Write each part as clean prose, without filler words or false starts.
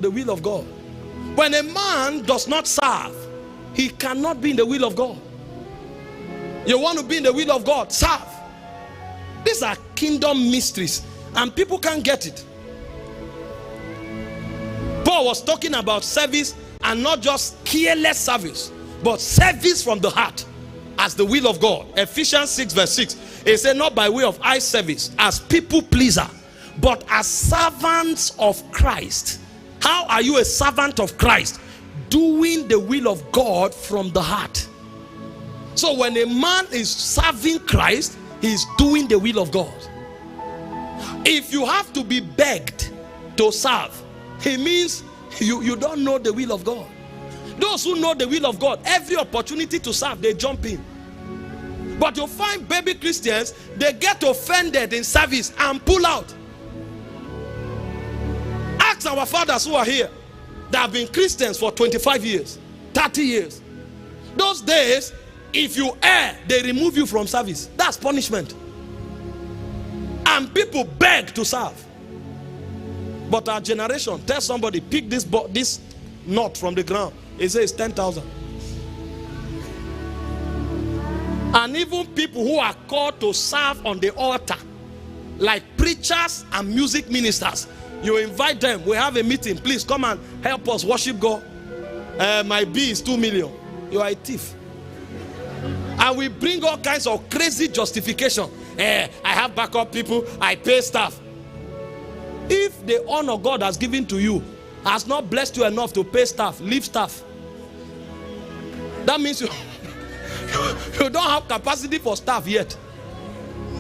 the will of God. When a man does not serve, he cannot be in the will of God. You want to be in the will of God, serve. These are kingdom mysteries, and people can't get it. Paul was talking about service, and not just careless service, but service from the heart as the will of God. Ephesians 6 verse 6, it said, not by way of eye service as people pleaser, but as servants of Christ. How are you a servant of Christ? Doing the will of God from the heart. So when a man is serving Christ, he is doing the will of God. If you have to be begged to serve, it means you don't know the will of God. Those who know the will of God, every opportunity to serve, they jump in. But you find baby Christians, they get offended in service and pull out. Ask our fathers who are here that have been Christians for 25 years, 30 years. Those days, if you err, they remove you from service. That's punishment. And people beg to serve. But our generation, tell somebody, pick this knot from the ground. It says 10,000. And even people who are called to serve on the altar, like preachers and music ministers, you invite them. We have a meeting. Please come and help us worship God. My bill is 2 million. You are a thief. And we bring all kinds of crazy justification. I have backup people. I pay staff. If the honor God has given to you has not blessed you enough to pay staff, leave staff. That means you don't have capacity for staff yet.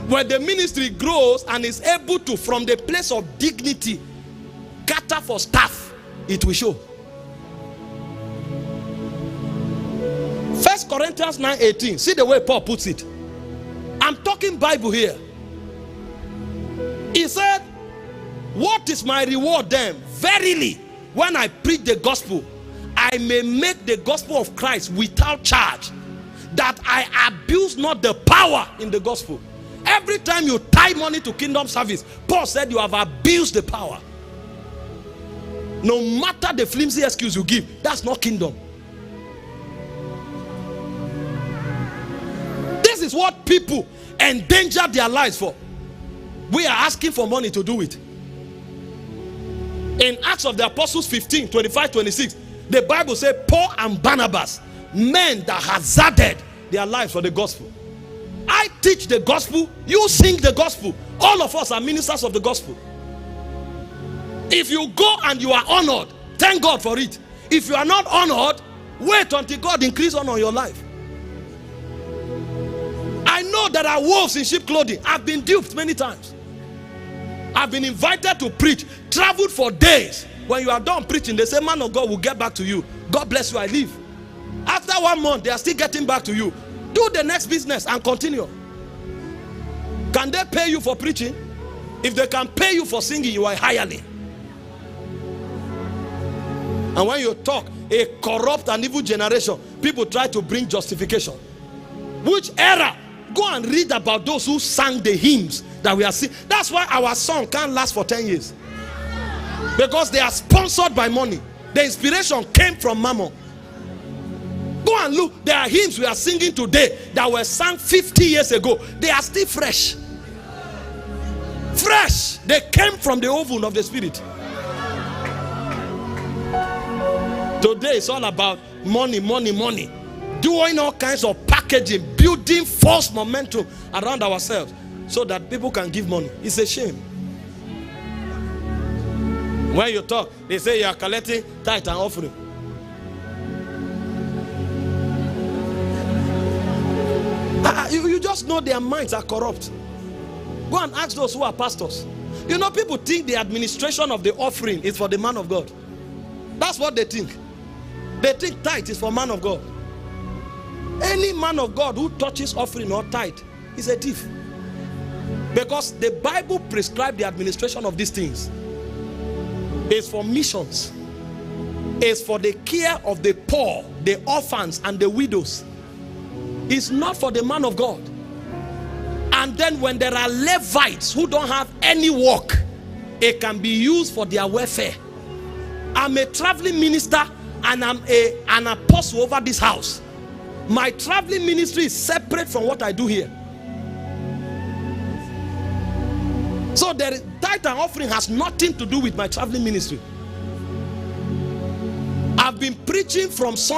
When the ministry grows and is able to, from the place of dignity, cater for staff, it will show. 1 Corinthians 9:18. See the way Paul puts it. I'm talking Bible here. He said, what is my reward then? Verily, when I preach the gospel, I may make the gospel of Christ without charge, that I abuse not the power in the gospel. Every time you tie money to kingdom service, Paul said you have abused the power. No matter the flimsy excuse you give, that's not kingdom. This is what people endanger their lives for. We are asking for money to do it. In Acts of the Apostles 15, 25, 26, the Bible says Paul and Barnabas, men that hazarded their lives for the gospel. I teach the gospel, you sing the gospel. All of us are ministers of the gospel. If you go and you are honored, thank God for it. If you are not honored, wait until God increase honor your life. I know there are wolves in sheep clothing. I've been duped many times. I've been invited to preach, traveled for days. When you are done preaching, they say, man of God will get back to you. God bless you, I leave. After 1 month, they are still getting back to you. Do the next business and continue. Can they pay you for preaching? If they can pay you for singing, you are a hireling. And when you talk, a corrupt and evil generation, people try to bring justification. Which era? Go and read about those who sang the hymns that we are singing. That's why our song can't last for 10 years. Because they are sponsored by money. The inspiration came from Mammon. Go and look. There are hymns we are singing today that were sung 50 years ago. They are still fresh. Fresh. They came from the oven of the Spirit. Today it's all about money, money, money. Doing all kinds of packaging, building false momentum around ourselves so that people can give money. It's a shame. When you talk, they say you are collecting tithe and offering. You just know their minds are corrupt. Go and ask those who are pastors. You know, people think the administration of the offering is for the man of God. That's what they think. They think tithe is for man of God. Any man of God who touches offering or tithe is a thief. Because the Bible prescribes the administration of these things. It's for missions. It's for the care of the poor, the orphans, and the widows. It's not for the man of God. And then when there are Levites who don't have any work, it can be used for their welfare. I'm a traveling minister and I'm an apostle over this house. My traveling ministry is separate from what I do here. So the tithe and offering has nothing to do with my traveling ministry. I've been preaching from